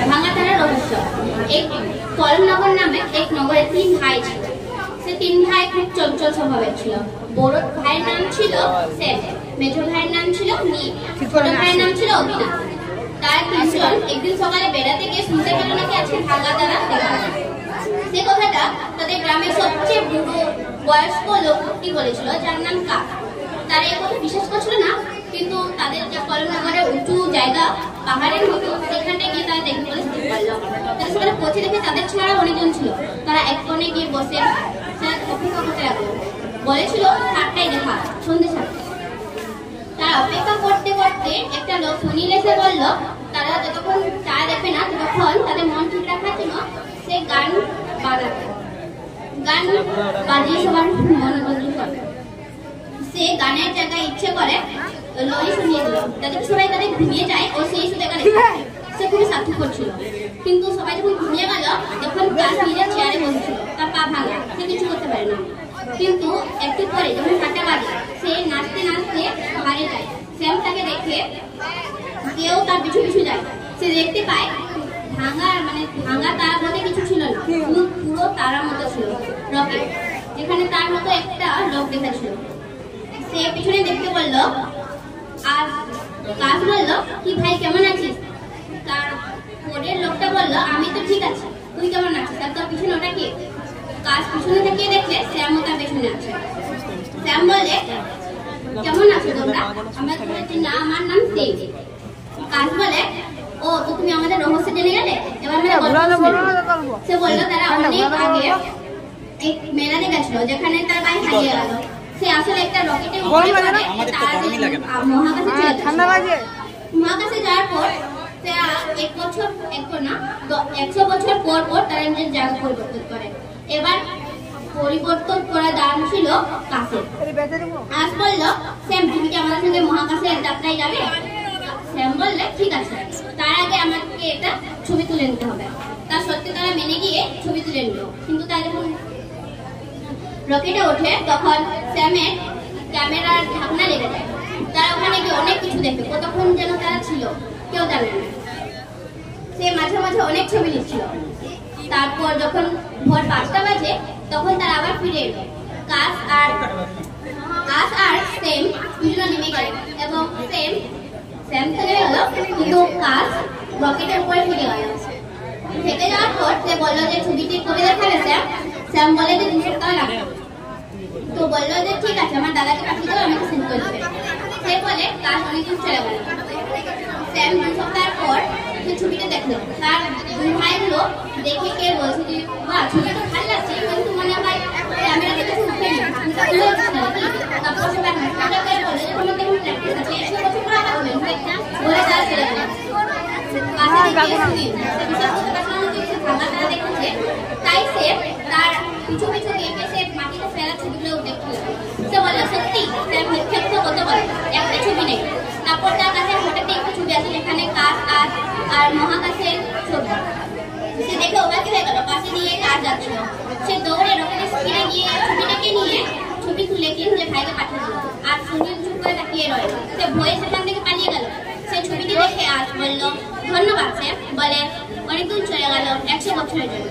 ভাঙা তারা রহস্য। এক কলমনগর নামে এক নগরে 3 ভাই ছিল। সে 3 ভাই খুব চঞ্চল স্বভাবের ছিল। বড় ভাইয়ের নাম ছিল সেম, মেজো ভাইয়ের নাম ছিল নীল, ছোট ভাইয়ের নাম ছিল অভিনাশ। তার তিনজন একদিন সকালে বেড়াতে গিয়ে শুনতে পেল নাকি আজকে ভাঙা তারা দেখা যাবে। সে কথাটা তাদের গ্রামের সবচেয়ে বুড়ো বয়স্ক লোকটি বলেছিল, যার নাম কাক। তারা এই কথা বিশ্বাস করছিল না, কিন্তু তাদের যে কলমনগরের উঁচু জায়গা পাহাড়ের মতো, সেখানে গিয়ে তারা দেখে বলে স্থির করলো। তারা সেখানে পৌঁছে দেখে তাদের ছাড়া অনেকজন ছিল। তারা এক কোণে গিয়ে বসে অপেক্ষা করতে লাগলো। বলেছিল 7টায় দেখা, সন্ধ্যে 7টায়। তারা অপেক্ষা করতে করতে একটা লোক সুনীল এসে বলল তারা যতক্ষণ চা দেখবে না ততক্ষণ তাদের মন ঠিক রাখার জন্য সে গান বাজাবে, গান বাজিয়ে সবার মনোরঞ্জন করবে। সে গানের জায়গায় ইচ্ছে করে লরি শুনিয়ে দিল, যাতে সবাই তাদের ঘুমিয়ে যায় ও সেই শুধু এখানে সে খুবই স্বার্থপর ছিল। কিন্তু সবাই যখন ঘুমিয়ে গেল, যখন গাছ নিজের চেয়ারে বসেছিল, তার পা ভাঙা, সে কিছু করতে পারে না। কিন্তু একটু পরে যখন 7টা বাজে, সে নাচতে নাচতে বাড়ি যায়। শ্যাম তাকে দেখে কেউ তার পিছু পিছু যায়। সে দেখতে পায় ভাঙা তার মধ্যে কিছু ছিল না, পুরো তারার মতো ছিল রকেট, যেখানে তার মতো একটা লোক দেখেছিল। সে পিছনে দেখতে বলল, আর কাজ বলল, কি ভাই কেমন আছিস? তার পরের লোকটা বলল, আমি তো ঠিক আছি, তুই কেমন আছিস? আর তোর পিছনে ওটা কি? কাজ পিছনে থেকে দেখলে শ্যামও তার পেছনে আছে। শ্যাম বলে, কেমন আছো তোমরা? আমরা বলেছি না, আমার নাম সেম। কাজ বলে, ও তো তুমি আমাদের রহস্য জেনে গেলে, এবার সে বললো তারা অনেক আগে এক মেলাতে গেছিল, যেখানে তার ভাই হারিয়ে গেল। সে আসলে একটা রকেটে মহাকাশে যাওয়ার পর 100 বছর পর পর তারা নিজের জায়গা পরিবর্তন করে। এবার পরিবর্তন করা দাম ছিল কাছে। আজ বলল, স্যাম তুমি কি আমাদের সঙ্গে মহাকাশের যাত্রায় যাবে? স্যাম বললে, ঠিক আছে, তার আগে আমাকে এটা ছবি তুলে নিতে হবে। তার সত্যি তারা মেনে গিয়ে ছবি তুলে নিল। কিন্তু তারা যখন রকেটে ওঠে, তখন স্যামের ক্যামেরার ঢাকনা লেগে যায়। তারা ওখানে গিয়ে অনেক কিছু দেখে, কতক্ষণ যেন তারা ছিল কেউ জানে না। সে মাঝে মাঝে অনেক ছবি নিচ্ছিল। তারপর যখন ভোর 5টা বাজে, তখন তারা আবার ফিরে এলো। কাজ আর সেম দুজনে নেমে গেল, এবং স্যাম থেকে গেল, কিন্তু কাজ রকেটের উপরে থেকে গেল। থেকে যাওয়ার পর সে বললো যে ছবিটি কবে দেখাবে স্যাম? স্যাম বলে যে 2 সপ্তাহ লাগবে। তো বললো যে ঠিক আছে, আমার দাদাকে পাঠিয়ে দেবো, আমাকে সেন্ড করে দেবে। সে বলে কাজ অনেকদিন চলে গেল। স্যাম 2 সপ্তাহ পর সে ছবিটা দেখলো। তার 2 ভাইগুলো দেখে কে বলছে যে বাহ, ছবিটা ভালো লাগছে, কিন্তু মনে হয় ক্যামেরা থেকে কিছু উঠে নি। তারপর সে বলে যে কোনো তেমন প্র্যাকটিস আছে, 100 বছর পর আবার বলে তারা চলে গেল। তাই সে তার পিছু পিছু গিয়ে সে মাটিতে ফেলা ছবিগুলো দেখছিল। সে বলে, সত্যি স্যাম মিথ্যা কথা বলতে পারে, একটা ছবি নেই। তারপর তার কাছে হঠাৎ একটা ছবি আছে, যেখানে কাজ আর মহাকাশের ছবি। সে দেখে অবাক হয়ে গেল, পাশে দিয়ে কাজ যাচ্ছিল। সে দৌড়ে রকেটের স্ক্রিনে গিয়ে ছবিটাকে নিয়ে ছবি তুলে নিজের ভাইকে পাঠিয়ে দিল। আর সুনীল চুপ করে তাকিয়ে রইল। সে ভয়ে সেখান থেকে পালিয়ে গেল। সে ছবিটি দেখে আজ বলল, ধন্যবাদ স্যার। বলে, অনেকদিন চলে গেল, 100 বছরের জন্য।